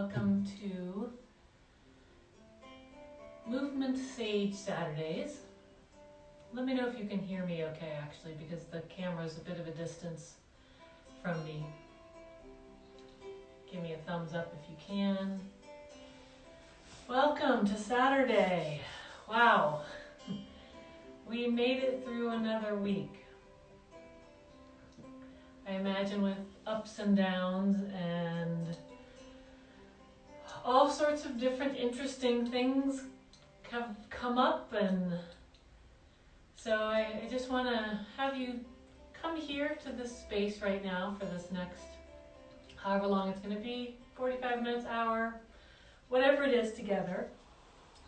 welcome to Movement Sage Saturdays. Let me know if you can hear me okay, actually, because the camera's a bit of a distance from me. Give me a thumbs up if you can. Welcome to Saturday. Wow, we made it through another week. I imagine with ups and downs and all sorts of different interesting things have come up, and so I just want to have you come here to this space right now for this next however long it's going to be, 45 minutes, hour, whatever it is together.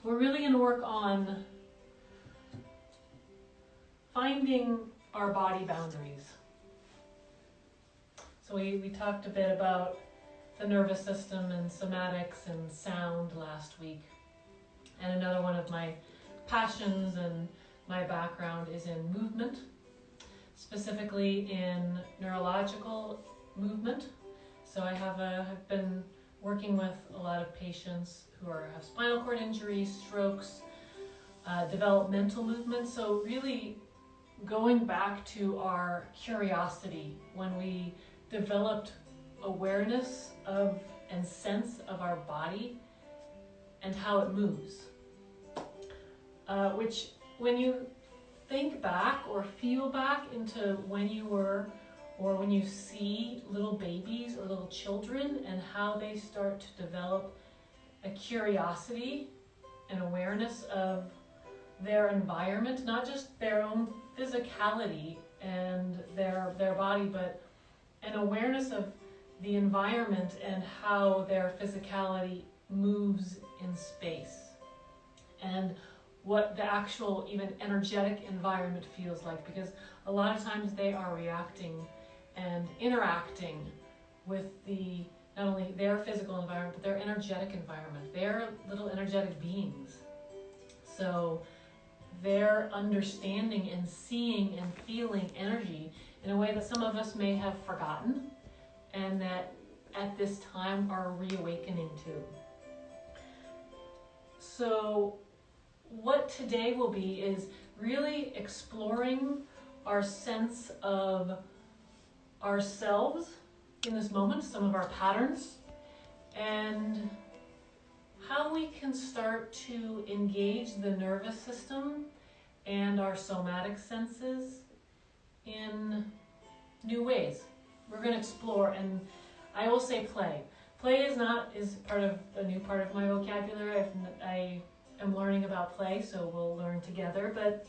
We're really going to work on finding our body boundaries. So we talked a bit about the nervous system and somatics and sound last week. And another one of my passions and my background is in movement, specifically in neurological movement. So I have been working with a lot of patients who have spinal cord injuries, strokes, developmental movement. So really going back to our curiosity when we developed awareness of and sense of our body and how it moves. Which when you think back or feel back into when you were, or when you see little babies or little children and how they start to develop a curiosity and awareness of their environment, not just their own physicality and their body, but an awareness of the environment and how their physicality moves in space, and what the actual even energetic environment feels like, because a lot of times they are reacting and interacting with not only their physical environment, but their energetic environment. They're little energetic beings. So they're understanding and seeing and feeling energy in a way that some of us may have forgotten, and that at this time are reawakening to. So what today will be is really exploring our sense of ourselves in this moment, some of our patterns, and how we can start to engage the nervous system and our somatic senses in new ways. We're going to explore, and I will say play. Play is part of a new part of my vocabulary. I am learning about play, so we'll learn together. But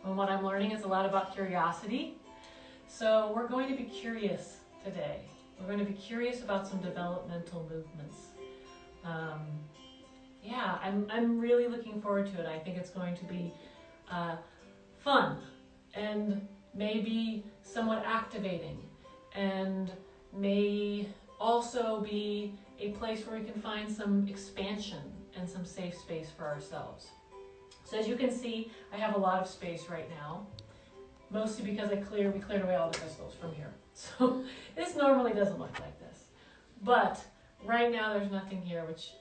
what I'm learning is a lot about curiosity. So we're going to be curious today. We're going to be curious about some developmental movements. I'm really looking forward to it. I think it's going to be fun and maybe somewhat activating, and may also be a place where we can find some expansion and some safe space for ourselves. So as you can see, I have a lot of space right now, mostly because we cleared away all the crystals from here. So this normally doesn't look like this, but right now there's nothing here, which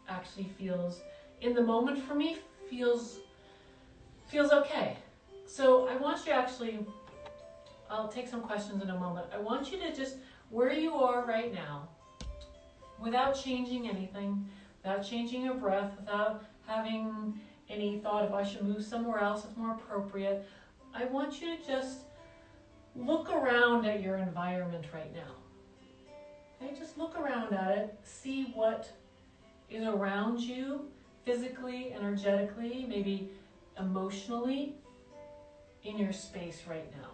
actually feels, in the moment for me, feels okay. So I want you I'll take some questions in a moment. I want you to just, where you are right now, without changing anything, without changing your breath, without having any thought of I should move somewhere else that's more appropriate, I want you to just look around at your environment right now. Okay, just look around at it, see what is around you, physically, energetically, maybe emotionally, in your space right now.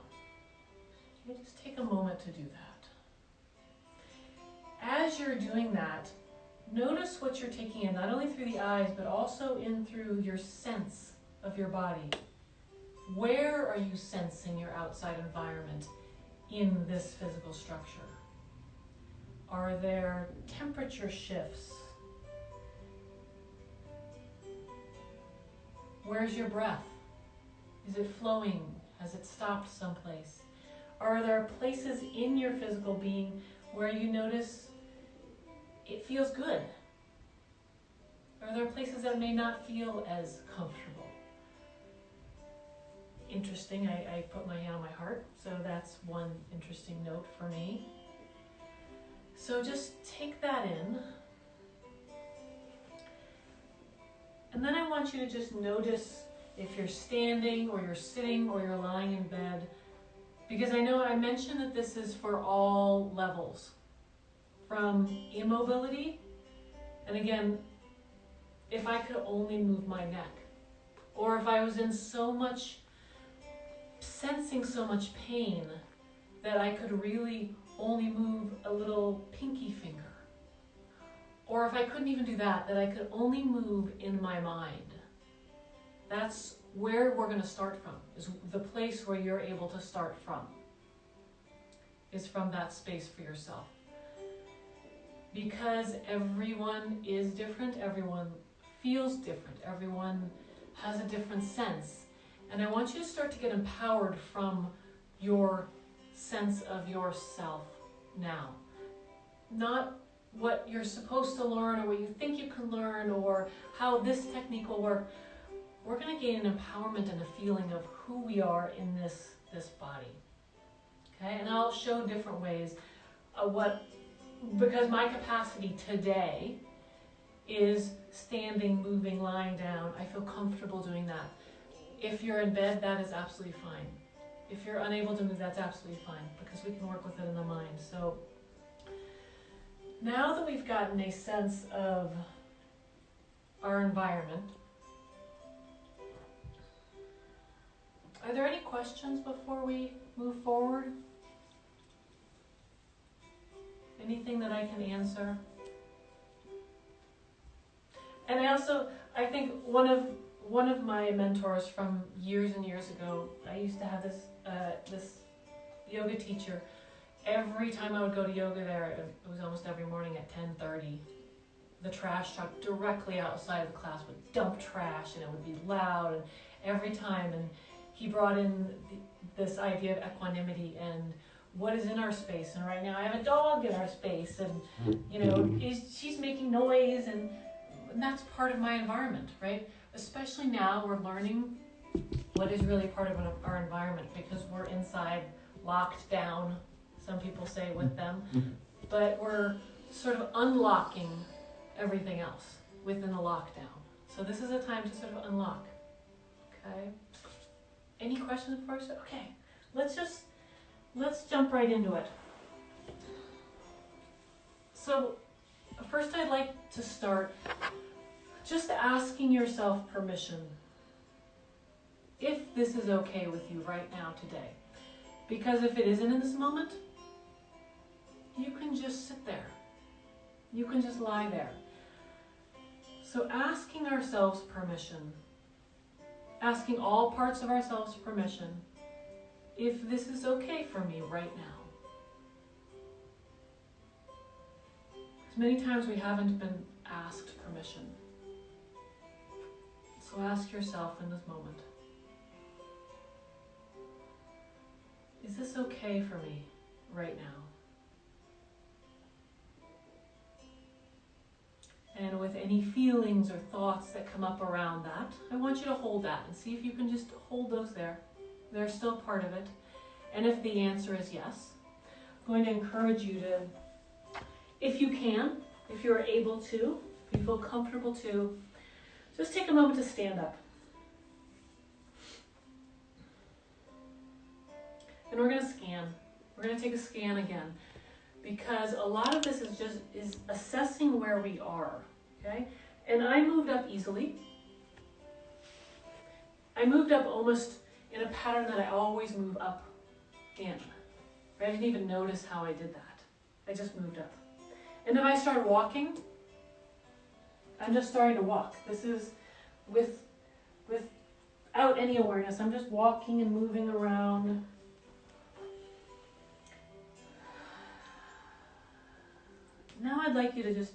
Okay, just take a moment to do that. As you're doing that, notice what you're taking in, not only through the eyes, but also in through your sense of your body. Where are you sensing your outside environment in this physical structure? Are there temperature shifts? Where's your breath? Is it flowing? Has it stopped someplace? Are there places in your physical being where you notice it feels good. Or there are places that may not feel as comfortable. Interesting, I put my hand on my heart, so that's one interesting note for me. So just take that in. And then I want you to just notice if you're standing or you're sitting or you're lying in bed, because I know I mentioned that this is for all levels, from immobility, and again, if I could only move my neck, or if I was in sensing so much pain that I could really only move a little pinky finger, or if I couldn't even do that, that I could only move in my mind. That's where we're going to start from, is the place where you're able to start from, is from that space for yourself. Because everyone is different, everyone feels different, everyone has a different sense. And I want you to start to get empowered from your sense of yourself now. Not what you're supposed to learn or what you think you can learn or how this technique will work. We're going to gain an empowerment and a feeling of who we are in this body. Okay, and I'll show different ways because my capacity today is standing, moving, lying down. I feel comfortable doing that. If you're in bed, that is absolutely fine. If you're unable to move, that's absolutely fine, because we can work with it in the mind. So now that we've gotten a sense of our environment, are there any questions before we move forward? Anything that I can answer? And I think one of my mentors from years and years ago, I used to have this yoga teacher. Every time I would go to yoga there, it was almost every morning at 10:30. The trash truck directly outside the class would dump trash, and it would be loud, and every time. And he brought in this idea of equanimity and what is in our space. And right now I have a dog in our space, and she's making noise, and that's part of my environment, right? Especially now we're learning what is really part of our environment, because we're inside, locked down, some people say, with them, but we're sort of unlocking everything else within the lockdown. So this is a time to sort of unlock. Okay? Any questions before I start? Okay, let's jump right into it. So first I'd like to start just asking yourself permission if this is okay with you right now today. Because if it isn't in this moment, you can just sit there. You can just lie there. So asking ourselves permission, asking all parts of ourselves permission, if this is okay for me right now. Because many times we haven't been asked permission. So ask yourself in this moment, is this okay for me right now? And with any feelings or thoughts that come up around that, I want you to hold that and see if you can just hold those there. They're still part of it. And if the answer is yes, I'm going to encourage you to, if you can, if you're able to, if you feel comfortable to, just take a moment to stand up. And we're going to scan. We're going to take a scan again, because a lot of this is assessing where we are, okay? And I moved up easily. I moved up almost in a pattern that I always move up in. I didn't even notice how I did that. I just moved up. And if I start walking, I'm just starting to walk. This is without any awareness. I'm just walking and moving around. Now I'd like you to just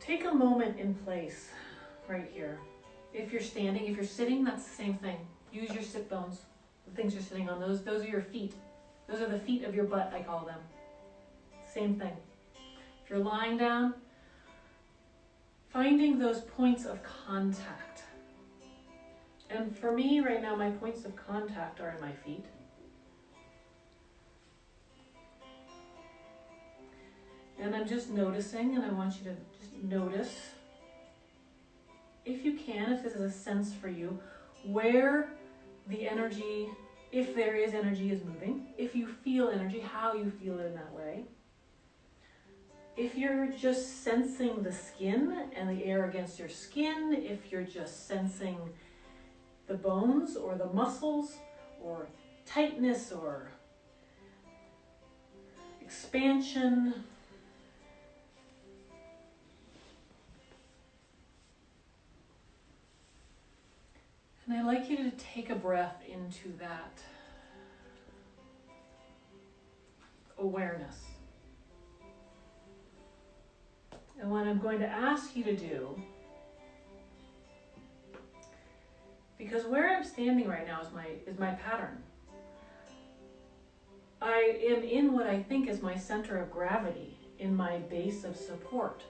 take a moment in place right here. If you're standing, if you're sitting, that's the same thing. Use your sit bones, the things you're sitting on. Those are your feet. Those are the feet of your butt, I call them. Same thing. If If you're lying down, finding those points of contact. And for me right now, my points of contact are in my feet. And I'm just noticing, and I want you to just notice, if you can, if this is a sense for you, where the energy, if there is energy, is moving. If you feel energy, how you feel it in that way. If you're just sensing the skin and the air against your skin, if you're just sensing the bones or the muscles or tightness or expansion. And I'd like you to take a breath into that awareness. And what I'm going to ask you to do, because where I'm standing right now is my pattern. I am in what I think is my center of gravity, in my base of support.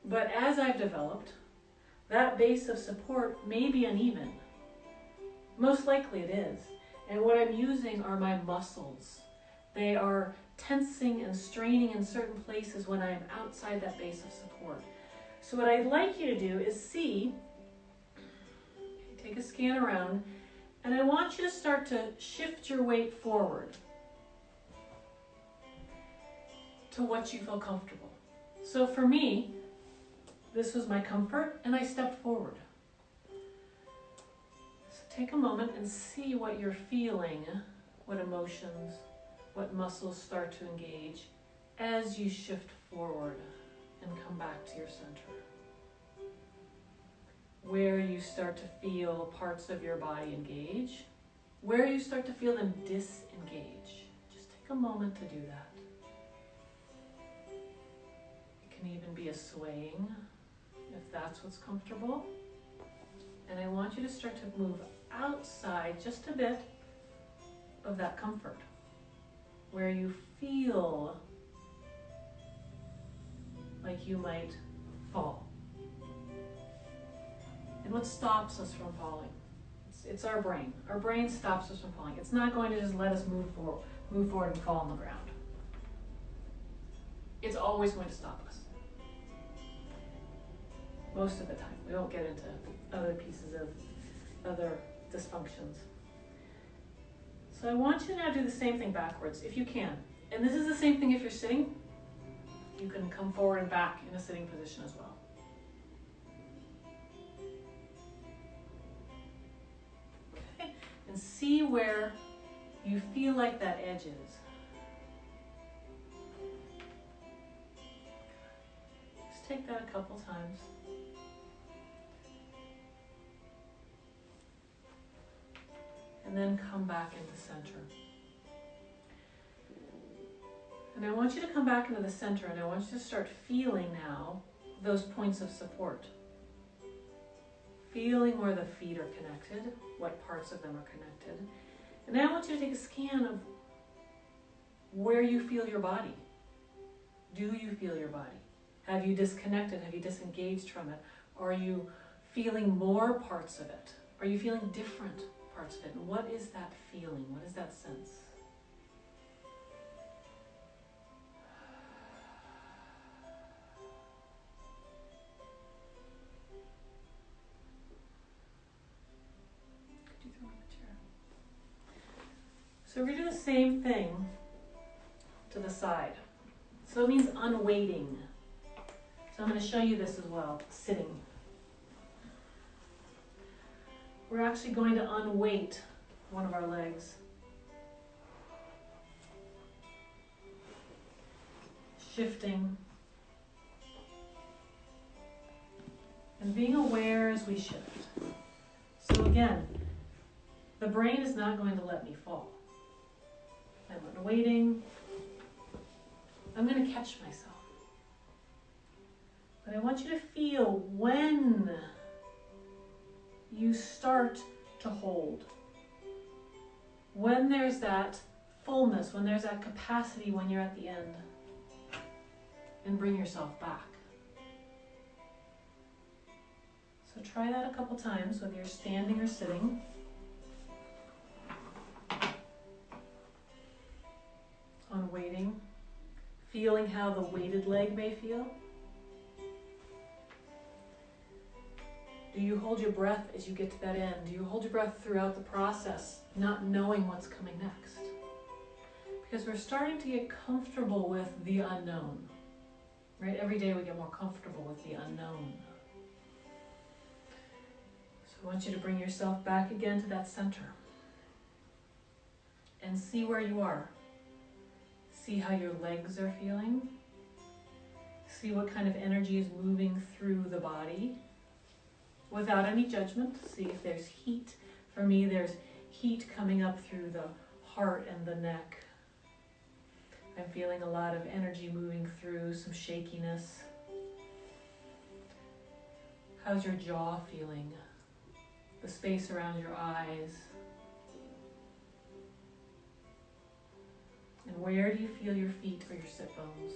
But as I've developed, that base of support may be uneven. Most likely it is. And what I'm using are my muscles. They are tensing and straining in certain places when I'm outside that base of support. So what I'd like you to do is see, take a scan around, and I want you to start to shift your weight forward to what you feel comfortable. So for me, this was my comfort, and I stepped forward. So take a moment and see what you're feeling, what emotions, what muscles start to engage as you shift forward and come back to your center. Where you start to feel parts of your body engage, where you start to feel them disengage. Just take a moment to do that. It can even be a swaying, if that's what's comfortable. And I want you to start to move outside just a bit of that comfort, where you feel like you might fall. And what stops us from falling? It's our brain. Our brain stops us from falling. It's not going to just let us move forward and fall on the ground. It's always going to stop us. Most of the time. We won't get into other pieces of other dysfunctions. So I want you to now do the same thing backwards, if you can. And this is the same thing if you're sitting. You can come forward and back in a sitting position as well. Okay. And see where you feel like that edge is. Just take that a couple times. And then come back into center. And I want you to come back into the center, and I want you to start feeling now those points of support. Feeling where the feet are connected, what parts of them are connected. And now I want you to take a scan of where you feel your body. Do you feel your body? Have you disconnected? Have you disengaged from it? Are you feeling more parts of it? Are you feeling different parts of it? And what is that feeling? What is that sense? Could you throw me the chair? So we're going to do the same thing to the side. So it means unweighting. So I'm going to show you this as well, sitting. We're actually going to unweight one of our legs. Shifting. And being aware as we shift. So again, the brain is not going to let me fall. I'm unweighting. I'm going to catch myself. But I want you to feel when you start to hold. When there's that fullness, when there's that capacity when you're at the end. And bring yourself back. So try that a couple times, whether you're standing or sitting. On waiting, feeling how the weighted leg may feel. Do you hold your breath as you get to that end? Do you hold your breath throughout the process, not knowing what's coming next? Because we're starting to get comfortable with the unknown. Right? Every day we get more comfortable with the unknown. So I want you to bring yourself back again to that center. And see where you are. See how your legs are feeling. See what kind of energy is moving through the body. Without any judgment. See if there's heat. For me, there's heat coming up through the heart and the neck. I'm feeling a lot of energy moving through, some shakiness. How's your jaw feeling? The space around your eyes. And where do you feel your feet or your sit bones?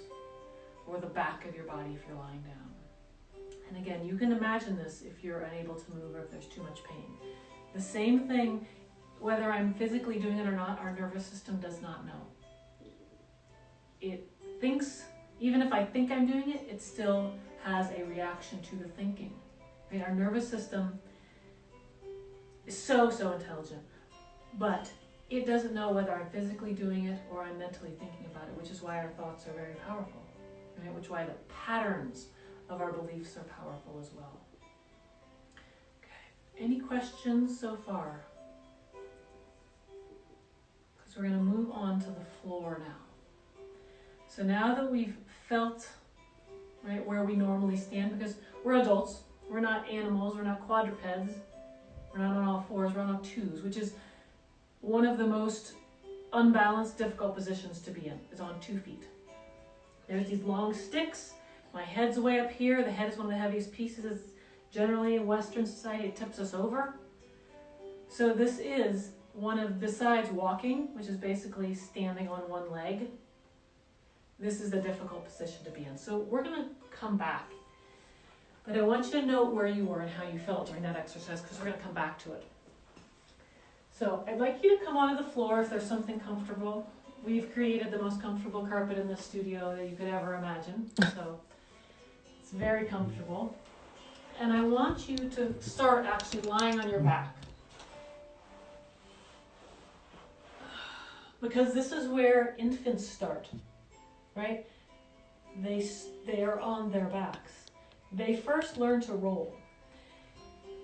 Or the back of your body if you're lying down. And again, you can imagine this if you're unable to move or if there's too much pain. The same thing, whether I'm physically doing it or not, our nervous system does not know. It thinks, even if I think I'm doing it, it still has a reaction to the thinking. Right? Our nervous system is so intelligent, but it doesn't know whether I'm physically doing it or I'm mentally thinking about it, which is why our thoughts are very powerful, right? Which is why the patterns of our beliefs are powerful as well. Okay, any questions so far? Because we're going to move on to the floor now. So now that we've felt, right, where we normally stand, because we're adults, we're not animals, we're not quadrupeds, we're not on all fours, we're on all twos, which is one of the most unbalanced, difficult positions to be in, is on 2 feet. There's these long sticks, my head's way up here, the head is one of the heaviest pieces. It's generally in Western society, it tips us over. So this is one of, besides walking, which is basically standing on one leg, this is the difficult position to be in. So we're going to come back. But I want you to note where you were and how you felt during that exercise, because we're going to come back to it. So I'd like you to come onto the floor if there's something comfortable. We've created the most comfortable carpet in the studio that you could ever imagine. So it's very comfortable. And I want you to start actually lying on your back. Because this is where infants start. Right? They are on their backs. They first learn to roll.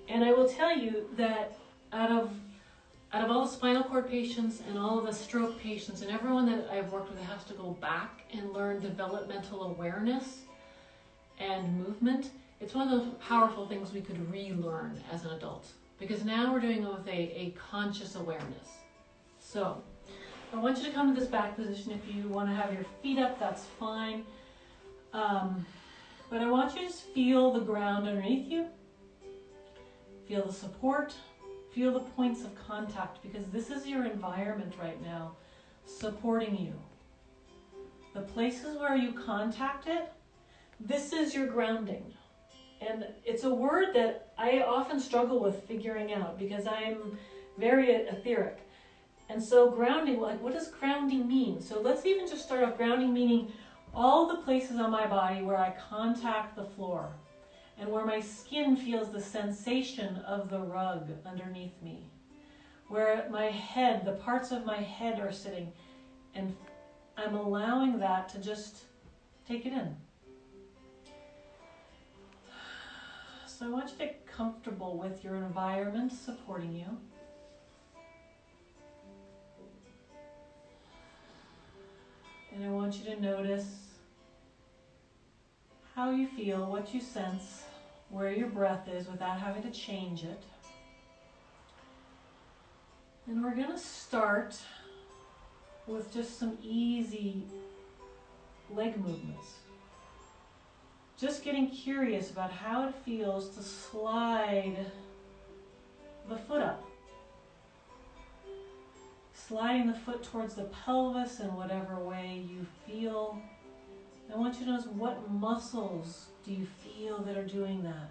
And I will tell you that out of all the spinal cord patients and all of the stroke patients and everyone that I've worked with has to go back and learn developmental awareness and movement, it's one of those powerful things we could relearn as an adult. Because now we're doing it with a conscious awareness. So I want you to come to this back position. If you want to have your feet up, that's fine. But I want you to just feel the ground underneath you. Feel the support. Feel the points of contact, because this is your environment right now, supporting you. The places where you contact it, this is your grounding. And it's a word that I often struggle with figuring out because I'm very etheric. And so grounding, like what does grounding mean? So let's even just start off grounding meaning all the places on my body where I contact the floor and where my skin feels the sensation of the rug underneath me. Where my head, the parts of my head are sitting, and I'm allowing that to just take it in. So I want you to get comfortable with your environment supporting you. And I want you to notice how you feel, what you sense, where your breath is without having to change it. And we're going to start with just some easy leg movements. Just getting curious about how it feels to slide the foot up. sliding the foot towards the pelvis in whatever way you feel. I want you to notice, what muscles do you feel that are doing that?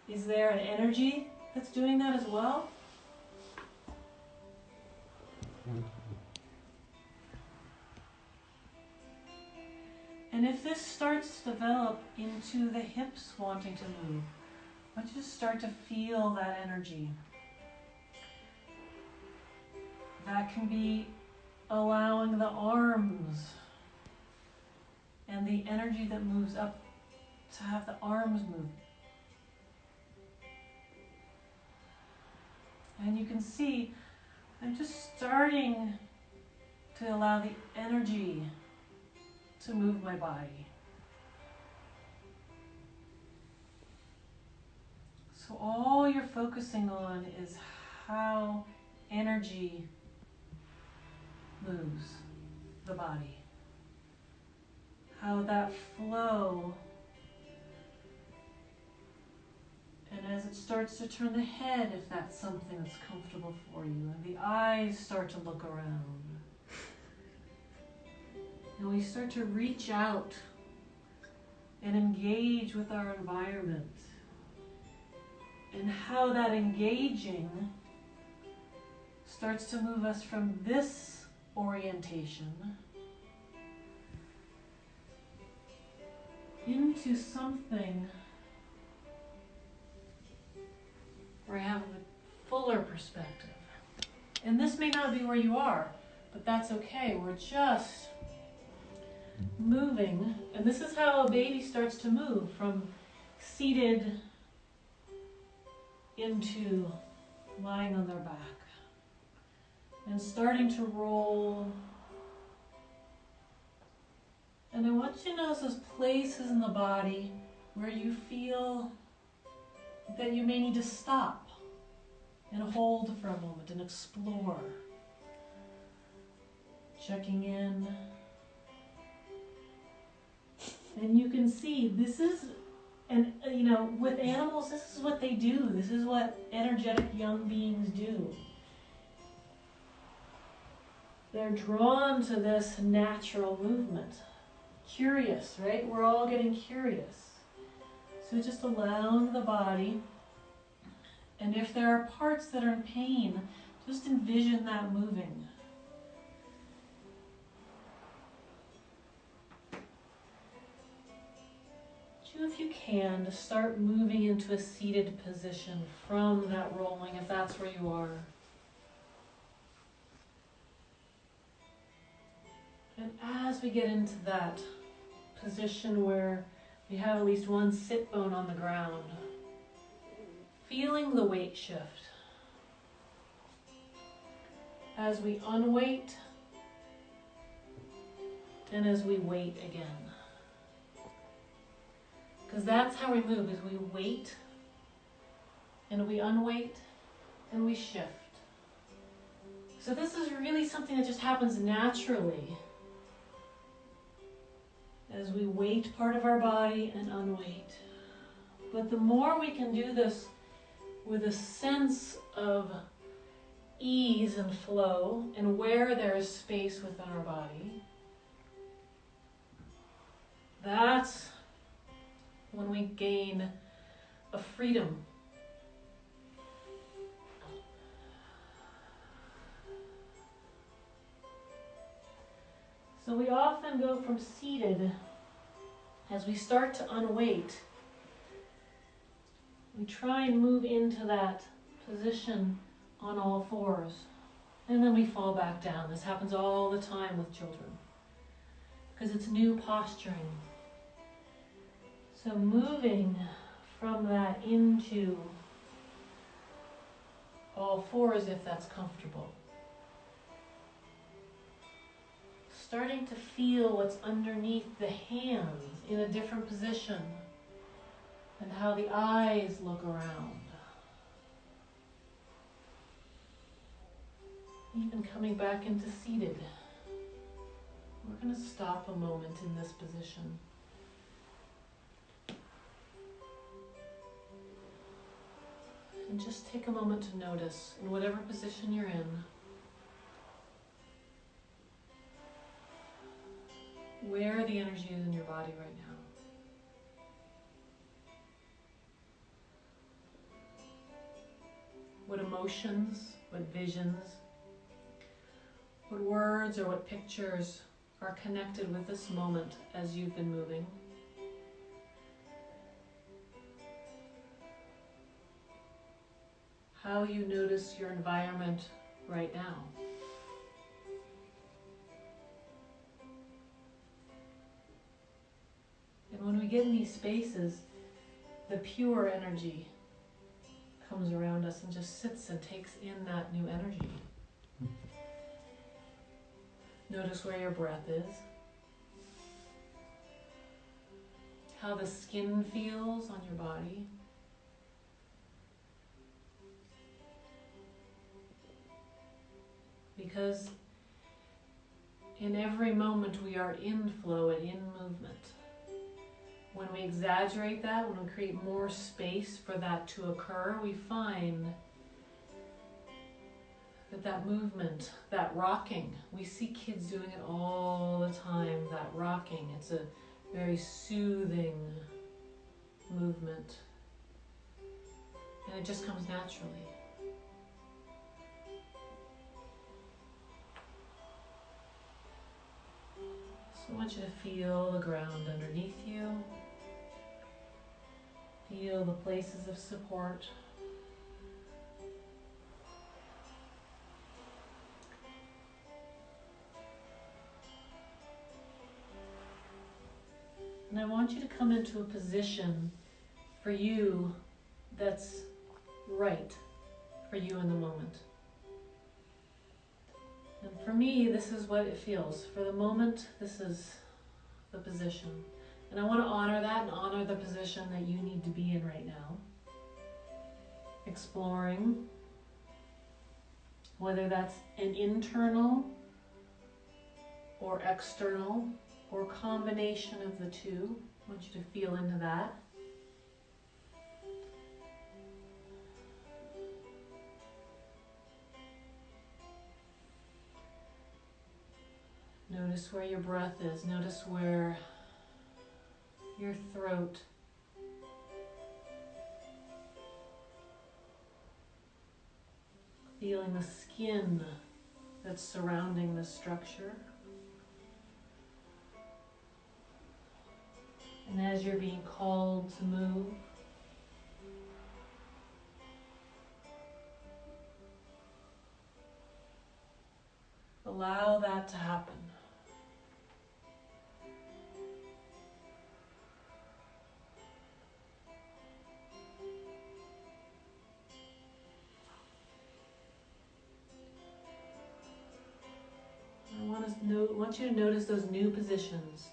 Is there an energy that's doing that as well? And if this starts to develop into the hips wanting to move, I want you to start to feel that energy. That can be allowing the arms and the energy that moves up to have the arms move. And you can see I'm just starting to allow the energy to move my body. So all you're focusing on is how energy moves the body. How that flow, and as it starts to turn the head, if that's something that's comfortable for you, and the eyes start to look around. And we start to reach out and engage with our environment. And how that engaging starts to move us from this orientation into something where I have a fuller perspective. And this may not be where you are, but that's okay. We're just moving, and this is how a baby starts to move, from seated into lying on their back and starting to roll. And I want you to notice those places in the body where you feel that you may need to stop and hold for a moment and explore. Checking in. And you can see this is, and with animals, this is what they do. This is what energetic young beings do. They're drawn to this natural movement. Curious, right? We're all getting curious. So just allowing the body, and if there are parts that are in pain, just envision that moving. If you can, to start moving into a seated position from that rolling, if that's where you are. And as we get into that position where we have at least one sit bone on the ground, feeling the weight shift. As we unweight and as we weight again. Because that's how we move, is we weight and we unweight and we shift. So this is really something that just happens naturally as we weight part of our body and unweight. But the more we can do this with a sense of ease and flow and where there is space within our body, that's when we gain a freedom. So we often go from seated, as we start to unweight, we try and move into that position on all fours. And then we fall back down. This happens all the time with children, because it's new posturing. So moving from that into all fours, if that's comfortable. Starting to feel what's underneath the hands in a different position and how the eyes look around. Even coming back into seated. We're going to stop a moment in this position. And just take a moment to notice, in whatever position you're in, where the energy is in your body right now. What emotions, what visions, what words or what pictures are connected with this moment as you've been moving. How you notice your environment right now. And when we get in these spaces, the pure energy comes around us and just sits and takes in that new energy. Notice where your breath is, how the skin feels on your body. Because in every moment we are in flow and in movement. When we exaggerate that, when we create more space for that to occur, we find that movement, that rocking, we see kids doing it all the time, that rocking. It's a very soothing movement. And it just comes naturally. So I want you to feel the ground underneath you. Feel the places of support. And I want you to come into a position for you that's right for you in the moment. And for me, this is what it feels. For the moment, this is the position. And I want to honor that and honor the position that you need to be in right now. Exploring whether that's an internal or external or combination of the two. I want you to feel into that. Notice where your breath is. Notice where your throat. Feeling the skin that's surrounding the structure. And as you're being called to move, allow that to happen. I want you to notice those new positions,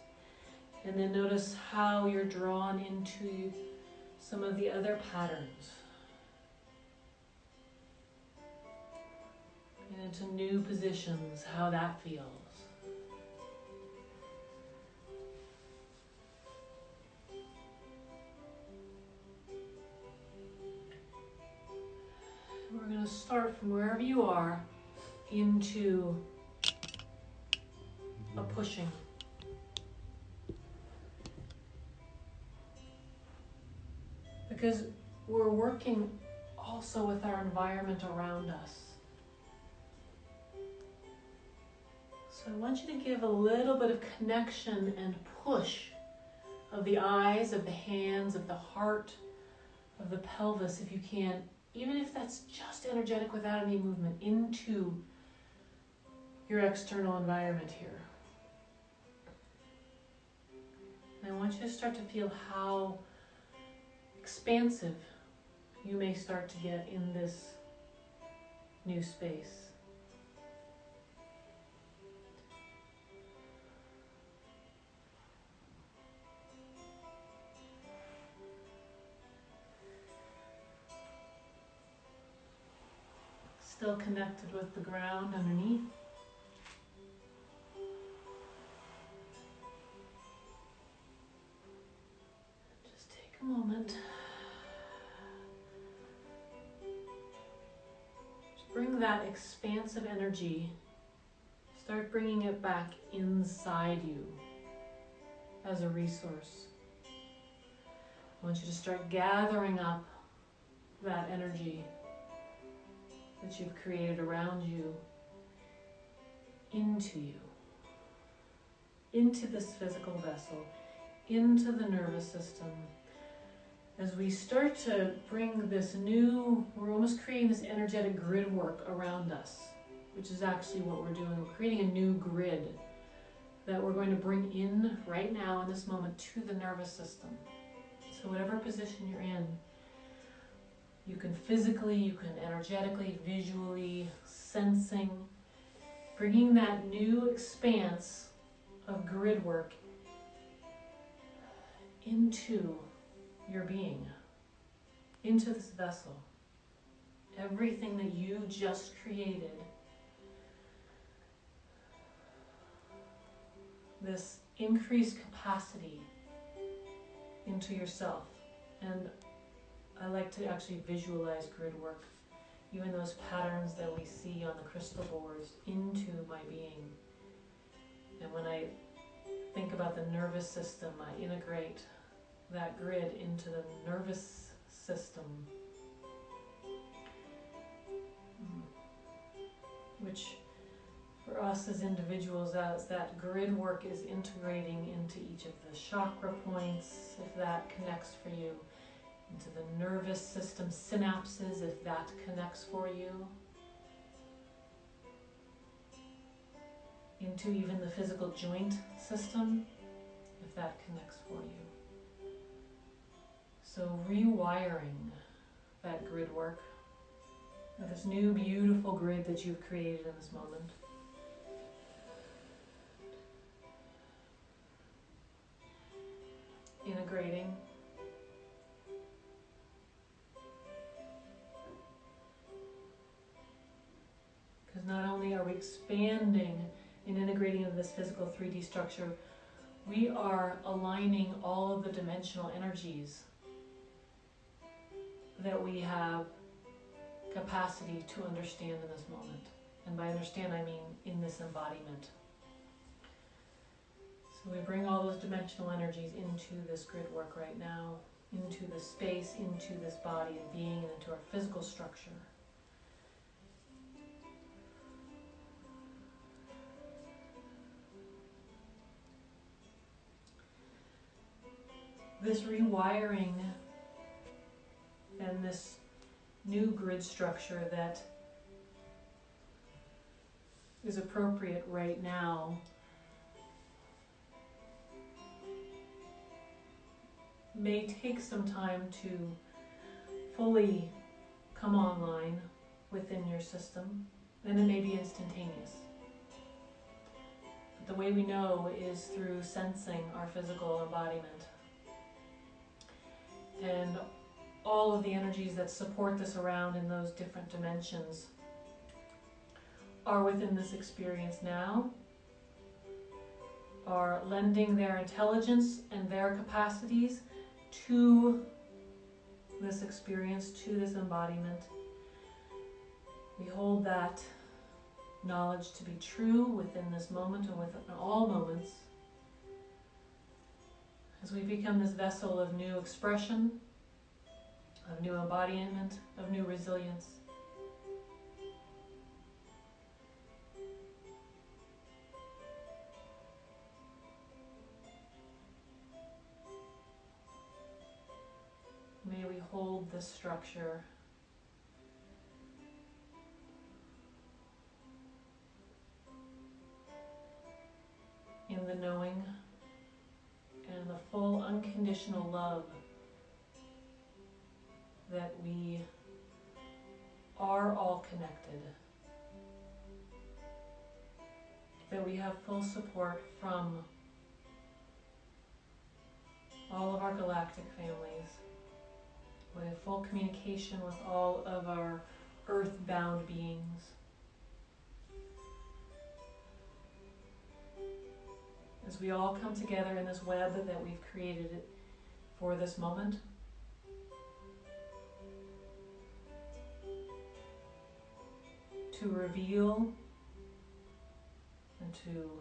and then notice how you're drawn into some of the other patterns and into new positions, how that feels. We're going to start from wherever you are into a pushing. Because we're working also with our environment around us. So I want you to give a little bit of connection and push of the eyes, of the hands, of the heart, of the pelvis, if you can, even if that's just energetic without any movement, into your external environment here. And I want you to start to feel how expansive you may start to get in this new space. Still connected with the ground underneath. Just take a moment bring that expansive energy, start bringing it back inside you as a resource. I want you to start gathering up that energy that you've created around you into you, into this physical vessel, into the nervous system. As we start to bring this new, we're almost creating this energetic grid work around us, which is actually what we're doing. We're creating a new grid that we're going to bring in right now in this moment to the nervous system. So whatever position you're in, you can physically, you can energetically, visually, sensing, bringing that new expanse of grid work into your being, into this vessel. Everything that you just created, this increased capacity into yourself. And I like to actually visualize grid work, even those patterns that we see on the crystal boards, into my being. And when I think about the nervous system, I integrate that grid into the nervous system, which for us as individuals, as that grid work is integrating into each of the chakra points, if that connects for you, into the nervous system synapses, if that connects for you, into even the physical joint system, if that connects for you. So rewiring that grid work, this new beautiful grid that you've created in this moment. Integrating. Because not only are we expanding and integrating into this physical 3D structure, we are aligning all of the dimensional energies that we have capacity to understand in this moment. And by understand, I mean in this embodiment. So we bring all those dimensional energies into this grid work right now, into the space, into this body and being, and into our physical structure. This rewiring and this new grid structure that is appropriate right now may take some time to fully come online within your system, and it may be instantaneous. But the way we know is through sensing our physical embodiment. And all of the energies that support this around in those different dimensions are within this experience now, are lending their intelligence and their capacities to this experience, to this embodiment. We hold that knowledge to be true within this moment and within all moments as we become this vessel of new expression, of new embodiment, of new resilience. May we hold this structure in the knowing and the full unconditional love that we are all connected, that we have full support from all of our galactic families. We have full communication with all of our earth-bound beings. As we all come together in this web that we've created for this moment, to reveal and to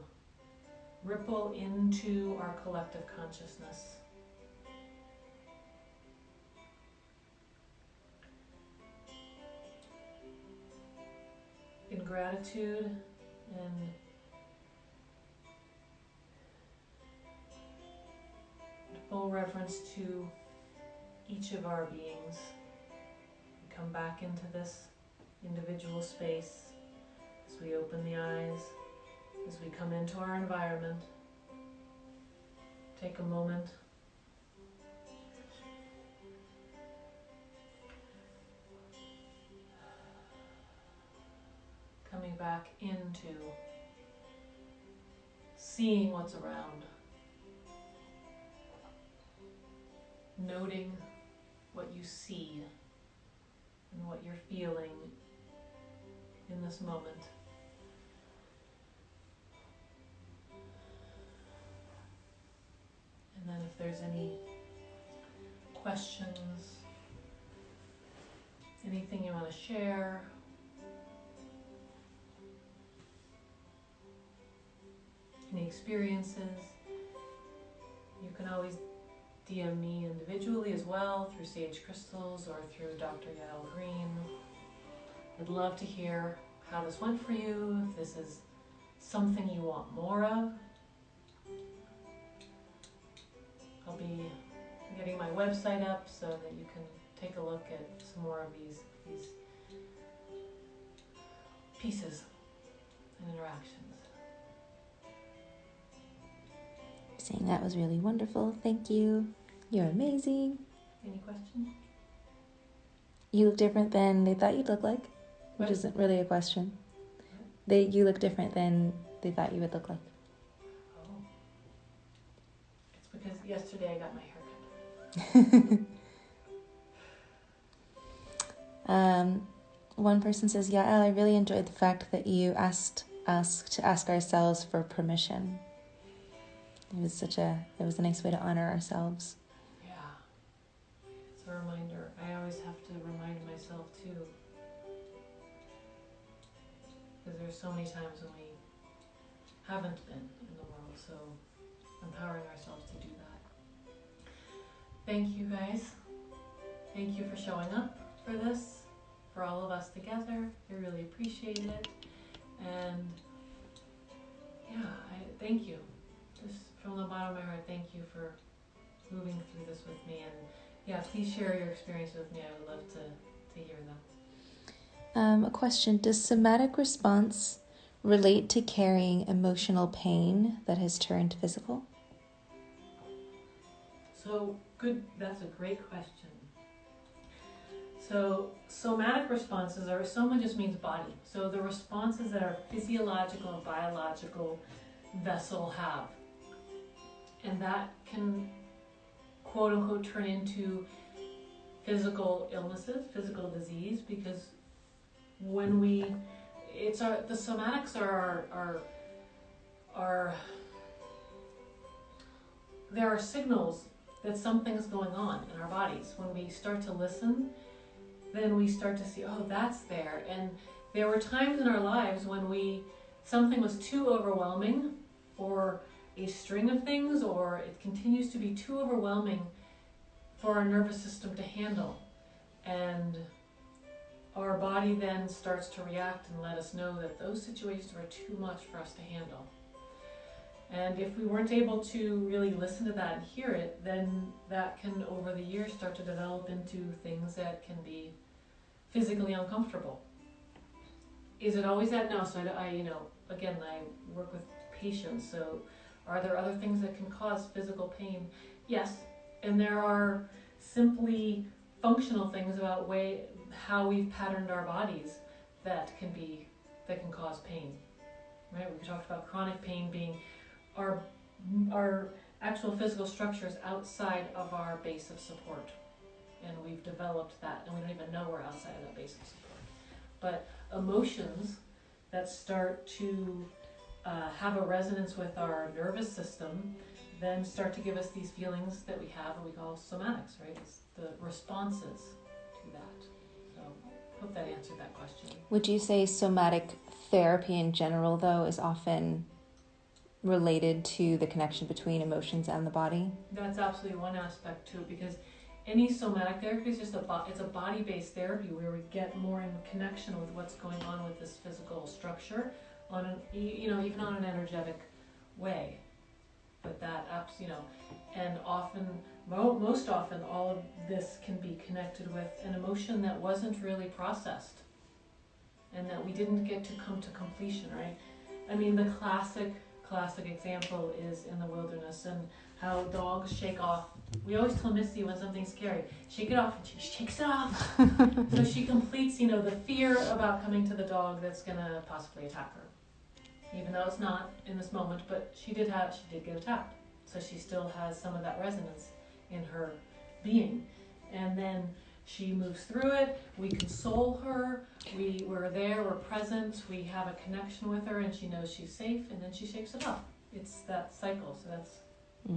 ripple into our collective consciousness. In gratitude and full reverence to each of our beings. We come back into this individual space as we open the eyes, as we come into our environment. Take a moment. Coming back into seeing what's around. Noting what you see and what you're feeling in this moment. And then if there's any questions, anything you want to share, any experiences, you can always DM me individually as well through Sage Crystals or through Dr. Yael Green. I'd love to hear how this went for you, if this is something you want more of. I'll be getting my website up so that you can take a look at some more of these pieces and interactions. Saying that was really wonderful. Thank you. You're amazing. Any questions? You look different than they thought you'd look like, which What? isn't really a question. You look different than they thought you would look like. Oh. It's because yesterday I got my hair cut. One person says, Yael, I really enjoyed the fact that you asked us to ask ourselves for permission. It was a nice way to honor ourselves. Yeah. It's a reminder. I always have to remind myself too. Because there's so many times when we haven't been in the world, so empowering ourselves to do that. Thank you guys. Thank you for showing up for this, for all of us together. I really appreciate it. And yeah, thank you. Just from the bottom of my heart, thank you for moving through this with me. And yeah, please share your experience with me. I would love to hear them. A question, does somatic response relate to carrying emotional pain that has turned physical? So good, that's a great question. So somatic responses are, soma just means body. So the responses that our physiological and biological vessel have. And that can, quote unquote, turn into physical illnesses, physical disease, because when the somatics there are signals that something's going on in our bodies. When we start to listen, then we start to see, oh, that's there. And there were times in our lives when something was too overwhelming, or a string of things, or it continues to be too overwhelming for our nervous system to handle. And our body then starts to react and let us know that those situations were too much for us to handle. And if we weren't able to really listen to that and hear it, then that can, over the years, start to develop into things that can be physically uncomfortable. Is it always that? No. So I work with patients, so are there other things that can cause physical pain? Yes. And there are simply functional things about how we've patterned our bodies that can cause pain. Right? We talked about chronic pain being our actual physical structures outside of our base of support. And we've developed that, and we don't even know we're outside of that base of support. But emotions that start to have a resonance with our nervous system then start to give us these feelings that we have, what we call somatics, right? It's the responses to that. So Hope that answered that question. Would you say somatic therapy in general, though, is often related to the connection between emotions and the body? That's absolutely one aspect too, because any somatic therapy is just it's a body-based therapy where we get more in connection with what's going on with this physical structure on an, even on an energetic way. But that and often, most often, all of this can be connected with an emotion that wasn't really processed and that we didn't get to come to completion, right? I mean, the classic example is in the wilderness and how dogs shake off. We always tell Missy when something's scary, shake it off, and she shakes it off. So she completes, the fear about coming to the dog that's gonna possibly attack her. Even though it's not in this moment, but she did get attacked. So she still has some of that resonance in her being. And then she moves through it, we console her, we're there, we're present, we have a connection with her, and she knows she's safe, and then she shakes it off. It's that cycle, so that's the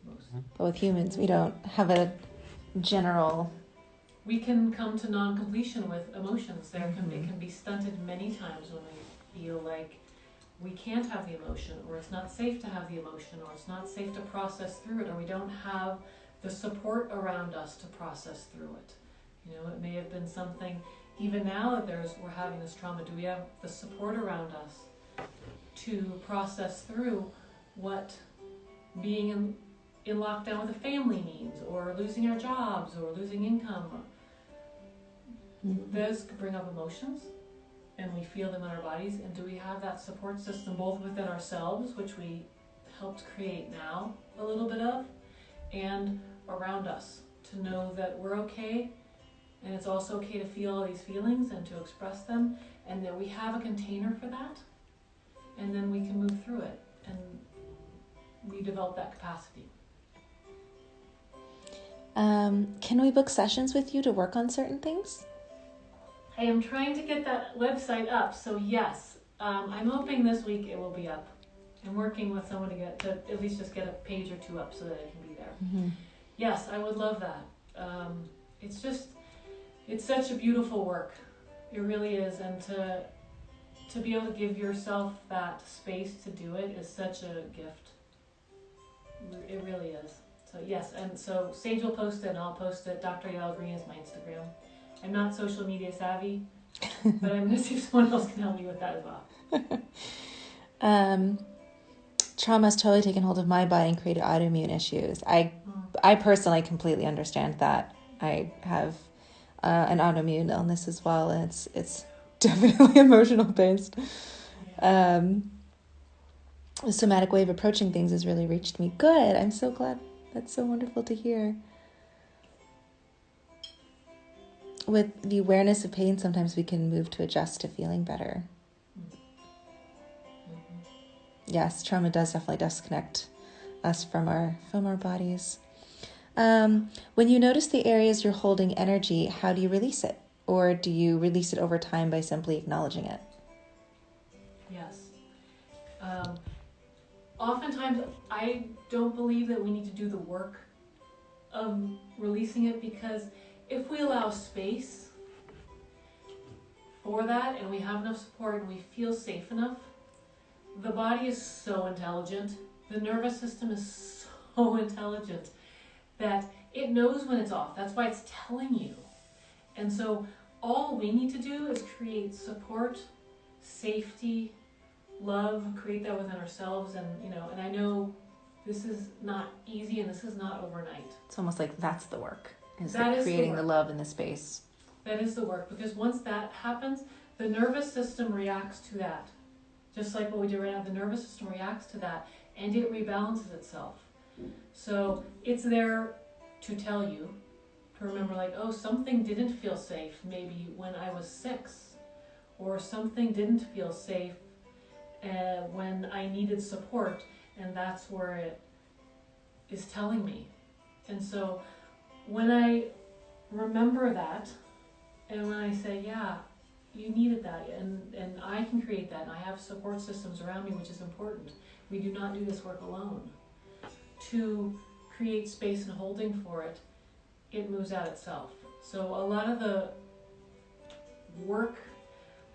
most. But with humans, we don't have a general... We can come to non-completion with emotions. It can be stunted many times when we feel like we can't have the emotion, or it's not safe to have the emotion, or it's not safe to process through it, or we don't have the support around us to process through it. It may have been something, even now that we're having this trauma, do we have the support around us to process through what being in lockdown with a family means, or losing our jobs, or losing income? Those could bring up emotions, and we feel them in our bodies, and do we have that support system both within ourselves, which we helped create now a little bit of, and around us, to know that we're okay, and it's also okay to feel all these feelings and to express them, and that we have a container for that, and then we can move through it, and we develop that capacity. Can we book sessions with you to work on certain things? I am trying to get that website up, so yes, I'm hoping this week it will be up. I'm working with someone to at least just get a page or two up so that it can be there. Yes, I would love that. It's such a beautiful work. It really is, and to be able to give yourself that space to do it is such a gift. It really is. So yes, and so Sage will post it, and I'll post it. Dr. Yael Green is my Instagram. I'm not social media savvy, but I'm going to see if someone else can help me with that as well. Trauma's totally taken hold of my body and created autoimmune issues. I personally completely understand that. I have an autoimmune illness as well, and it's definitely emotional based. The somatic way of approaching things has really reached me. Good. I'm so glad. That's so wonderful to hear. With the awareness of pain, sometimes we can move to adjust to feeling better. Yes, trauma definitely disconnect us from our bodies. When you notice the areas you're holding energy, how do you release it? Or do you release it over time by simply acknowledging it? Yes. Oftentimes, I don't believe that we need to do the work of releasing it, because if we allow space for that and we have enough support and we feel safe enough, the body is so intelligent, the nervous system is so intelligent that it knows when it's off. That's why it's telling you. And so all we need to do is create support, safety, love, create that within ourselves. And I know this is not easy and this is not overnight. It's almost like that's the work. Is creating the love in the space. That is the work, because once that happens, the nervous system reacts to that. Just like what we do right now, the nervous system reacts to that and it rebalances itself. So it's there to tell you, to remember like, oh, something didn't feel safe maybe when I was 6, or something didn't feel safe when I needed support, and that's where it is telling me. And so when I remember that, and when I say, yeah, you needed that, and I can create that, and I have support systems around me, which is important. We do not do this work alone. To create space and holding for it, it moves out itself. So a lot of work.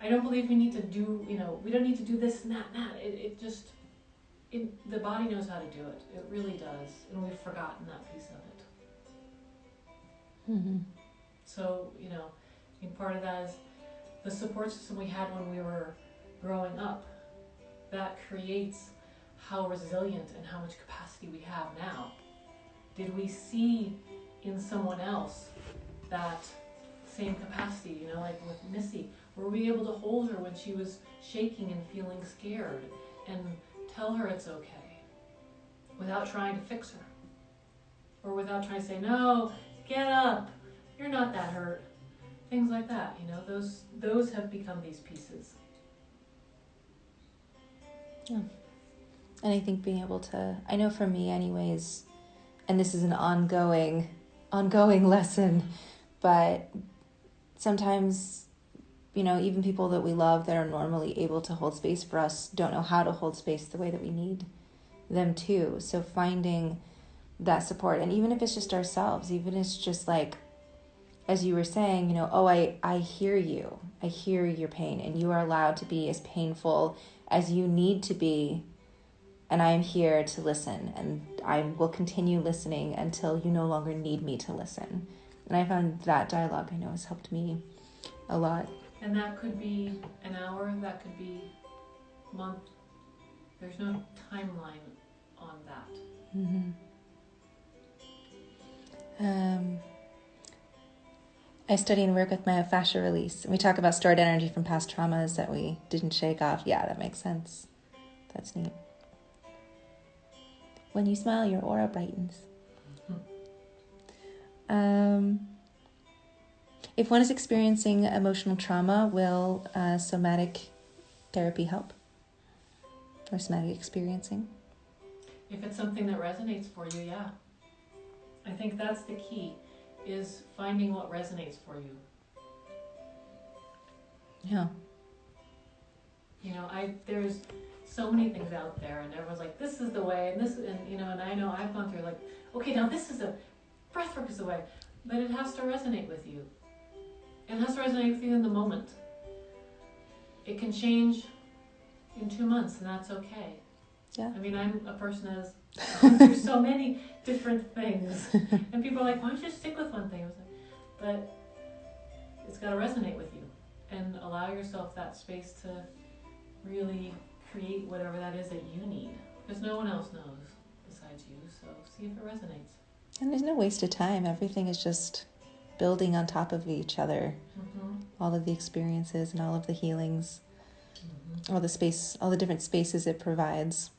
I don't believe we need to do, we don't need to do this and that and that. The body knows how to do it. It really does. And we've forgotten that piece of it. Mm-hmm. So, I think part of that is the support system we had when we were growing up. That creates how resilient and how much capacity we have now. Did we see in someone else that same capacity, like with Missy? Were we able to hold her when she was shaking and feeling scared and tell her it's okay without trying to fix her? Or without trying to say, no, get up, you're not that hurt. Things like that, those have become these pieces. Yeah. And I think being able to, I know for me anyways, and this is an ongoing lesson, but sometimes, even people that we love that are normally able to hold space for us don't know how to hold space the way that we need them to. So finding that support, and even if it's just ourselves, even if it's just like, as you were saying, I hear you. I hear your pain, and you are allowed to be as painful as you need to be, and I am here to listen, and I will continue listening until you no longer need me to listen. And I found that dialogue, I know, has helped me a lot. And that could be an hour, that could be a month. There's no timeline on that. Mm-hmm. I study and work with myofascial release. And we talk about stored energy from past traumas that we didn't shake off. Yeah, that makes sense. That's neat. When you smile, your aura brightens. If one is experiencing emotional trauma, will somatic therapy help? Or somatic experiencing? If it's something that resonates for you, yeah. I think that's the key, is finding what resonates for you. Yeah. There's so many things out there, and everyone's like, this is the way, and I know I've gone through like, okay, now this is breathwork is the way, but it has to resonate with you. It has to resonate with you in the moment. It can change in 2 months, and that's okay. Yeah. I'm a person that's gone through so many different things, and people are like, why don't you stick with one thing? I was like, but it's got to resonate with you, and allow yourself that space to really create whatever that is that you need, because no one else knows besides you. So see if it resonates. And there's no waste of time. Everything is just building on top of each other. Mm-hmm. All of the experiences and all of the healings, all the different spaces it provides.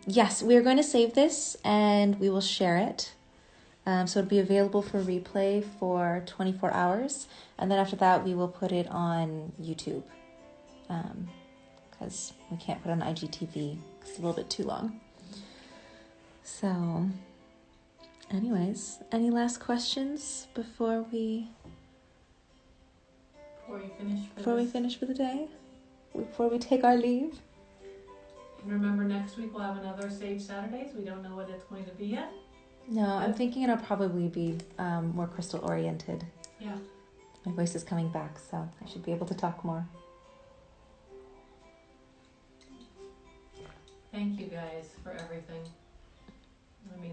Yes, we're going to save this and we will share it. So it'll be available for replay for 24 hours. And then after that, we will put it on YouTube. Because we can't put it on IGTV. It's a little bit too long. So, anyways, any last questions before we finish for the day? Before we take our leave? And remember, next week we'll have another Sage Saturdays. We don't know what it's going to be yet. No, I'm thinking it'll probably be more crystal oriented. Yeah. My voice is coming back, so I should be able to talk more. Thank you guys for everything.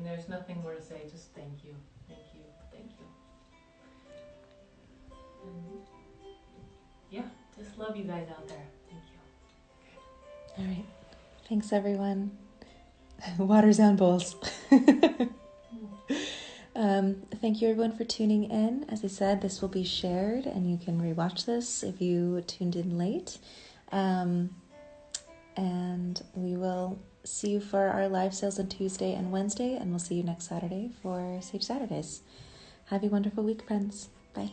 There's nothing more to say, just thank you. Thank you. Thank you. And yeah, just love you guys out there. Thank you. All right. Thanks, everyone. Water sound bowls. Thank you, everyone, for tuning in. As I said, this will be shared, and you can rewatch this if you tuned in late. And we will see you for our live sales on Tuesday and Wednesday, and we'll see you next Saturday for Sage Saturdays. Have a wonderful week, friends. Bye.